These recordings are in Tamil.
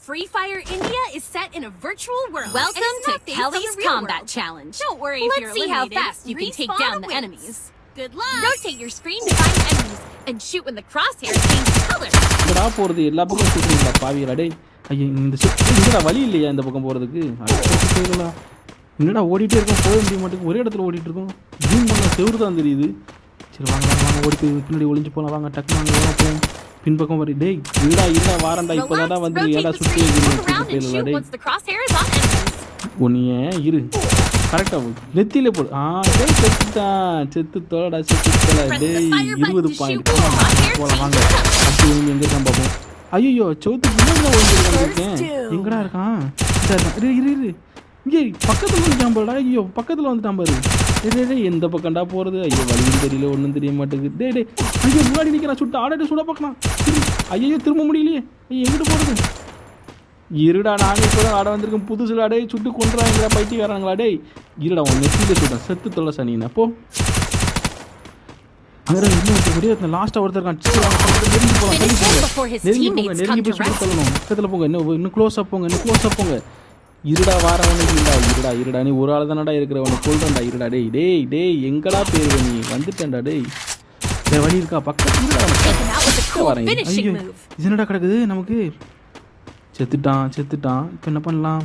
Free Fire India is set in a virtual world. Welcome to Kelly's Combat Challenge. Don't worry if you're Let's see how eliminated. fast you can take down the enemies. Good luck. Rotate your screen to find enemies and shoot when the crosshairs change color. என்னடா போறது எல்லா பக்கம் சுத்துறீங்களா பாவிகளா டேய். ஐயோ இந்த என்னடா வழி இல்லையா இந்த பக்கம் போறதுக்கு? அடடா என்னடா ஓடிட்டே இருக்கோம் போக முடிய மாட்டேங்குது. ஒரே இடத்துல ஓடிட்டு இருக்கோம். ஜூம் பண்ண செவுரு தான் தெரியுது. சரி வாங்க வாங்க வாங்க ஓடி போய் பின்னாடி ஒளிஞ்சு போலாம் வாங்க டக்கு வாங்க போலாம். பின்பக்கம் வரி டேய் இல்லடா வாரண்டா இப்போதான்டா வந்து ஏடா சுத்தி இருக்கீங்க டேய். ஒன்னியே இரு கரெக்டா நெத்தியில போடு. டேய் செத்து தோடா செத்து தோடா டேய் 20 பாயிண்ட் போலாம் வாங்க. அப்படி எங்க இருக்கான் பாப்போம். ஐயோ சவுத்துக்கு முன்னாடி ஓடிருக்கேன். எங்கடா இருக்கான்? சரி இரு இங்கே பக்கத்துல வந்துட்டான் பாருடா. ஐயோ பக்கத்துல வந்துட்டான் பாரு. டேய் எந்த பக்கம்டா போறது? ஐயோ வழியும் தெரியல ஒன்றும் தெரிய மாட்டேங்குது. டேய் ஐயோ முன்னாடி நிற்கிறான் சுட்டு ஆடாடி சுட பார்க்கலாம். ஐயோ திரும்ப முடியலையே. ஐயோ எங்கிட்டு போகிறது? இருடா நானே இப்போ தான் ஆட வந்திருக்கேன் புதுசுல. டேய் சுட்டு கொண்டுறாங்களா பைத்தியக்காரங்களா? டேய் இருடா உன் நெத்தியில சுட்டேன் செத்து தொல்லை சனின்னு. அப்போ அங்கே இன்னும் முடியாது. லாஸ்ட்டாக ஒருத்தர் நெருங்கி போகலாம். நெருங்கி போய் சுட்டு சொல்லணும். பக்கத்தில் போங்க இன்னும் க்ளோஸ் அப் போங்க. இருடா வாரவனுக்கு இருடா நீ ஒரு ஆள் தானடா இருக்கிறவனை கொள்றேன்டா. இருடா டேய் எங்கடா பேருவ நீ? வந்துட்டேன்டா டேய். வழி இருக்கா பக்கத்துல வரேன். ஐயோ இது என்னடா கிடக்குது நமக்கு? செத்துட்டான். இப்போ என்ன பண்ணலாம்?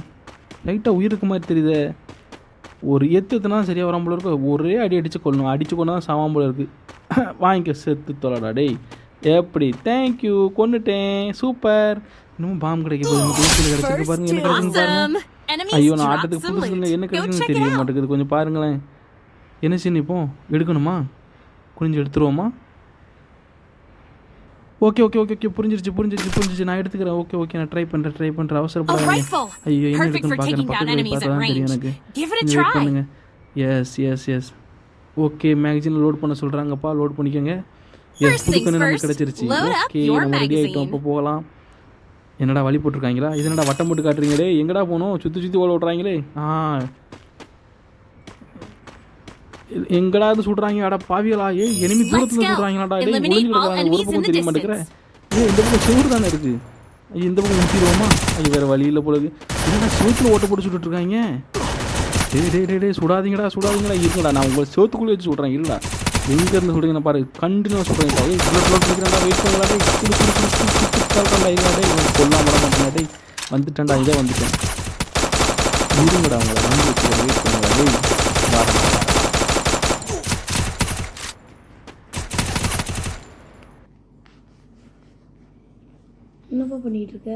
லைட்டாக உயிர் இருக்க மாதிரி தெரியுது. ஒரு எத்துனா சரியாக வராமல் போல இருக்கு. ஒரே அடிச்சு கொள்ளணும். அடிச்சு கொண்டு தான் சாமான் போல இருக்கு. வாங்கிக்க செத்து தொலைடா டேய். எப்படி தேங்க்யூ கொண்டுட்டேன் சூப்பர். இன்னும் பாம் கிடைக்க கிடைச்சிருக்கு பாருங்க. என்ன கிடைக்குன்னு பாருங்க. ஐயோ நான் ஆட்டத்துக்கு புதுசு என்ன கிடைக்குன்னு தெரிய மாட்டேங்குது. கொஞ்சம் பாருங்களேன். என்ன சின்ன இப்போ எடுக்கணுமா? கொஞ்சம் எடுத்துருவோமா? ஓகே புரிஞ்சிருச்சு நான் எடுத்துக்கிறேன். ஓகே நான் ட்ரை பண்ணுறேன் அவசரப்படாதீங்க. ஐயோ என்ன எடுக்கணும்னு பார்க்குறேன். பக்கத்தில் பார்த்தா தான் தெரியும் எனக்கு. வெயிட் பண்ணுங்க. எஸ் ஓகே மேகசின் லோட் பண்ண சொல்கிறாங்கப்பா. லோட் பண்ணிக்கோங்க. எஸ் புது கண்ணு நமக்கு கிடச்சிருச்சு. ஓகே நம்ம ரெடி ஆகிட்டோம். இப்போ போகலாம். என்னடா வழி போட்டிருக்காங்களா? இது என்னடா வட்டம் போட்டு காட்டுறீங்களே? எங்கடா போகணும்? சுற்றி ஓட விட்றாங்களே. எங்கடா இது சுடுறாங்க? அட பாவிகளா எனிமி தூரத்தில் சுடுறாங்களாடா. ஒளிஞ்சு கிடக்குறாங்க. ஒரு பக்கம் தெரிய மாட்டேங்கிறேன். இந்த பக்கம் செவுறு தானே இருக்குது. இந்த பக்கம் ஊற்றிடுவோமா? வேறு வழி இல்லை போல என்னடா செவத்தில் ஓட்ட போட்டு சுட்டுட்டு இருக்காங்க. டேய் சுடாதீங்கடா இருக்குடா. நான் உங்களை செவத்துக்குள்ளே வச்சு சுடுறேன். இல்லைடா எங்கேருந்து சுடுங்க பாரு. கண்டினியூவாக சுடுறீங்களா? வெயிட் பண்ணலாம். கொல்லாம மாட்டேன். வந்துட்டேன்டா இதே வந்துட்டேன். இருங்கடா உங்களை வந்து வச்சு வெயிட் பண்ணுங்களா? என்னப்பா பண்ணிட்டு இருக்க?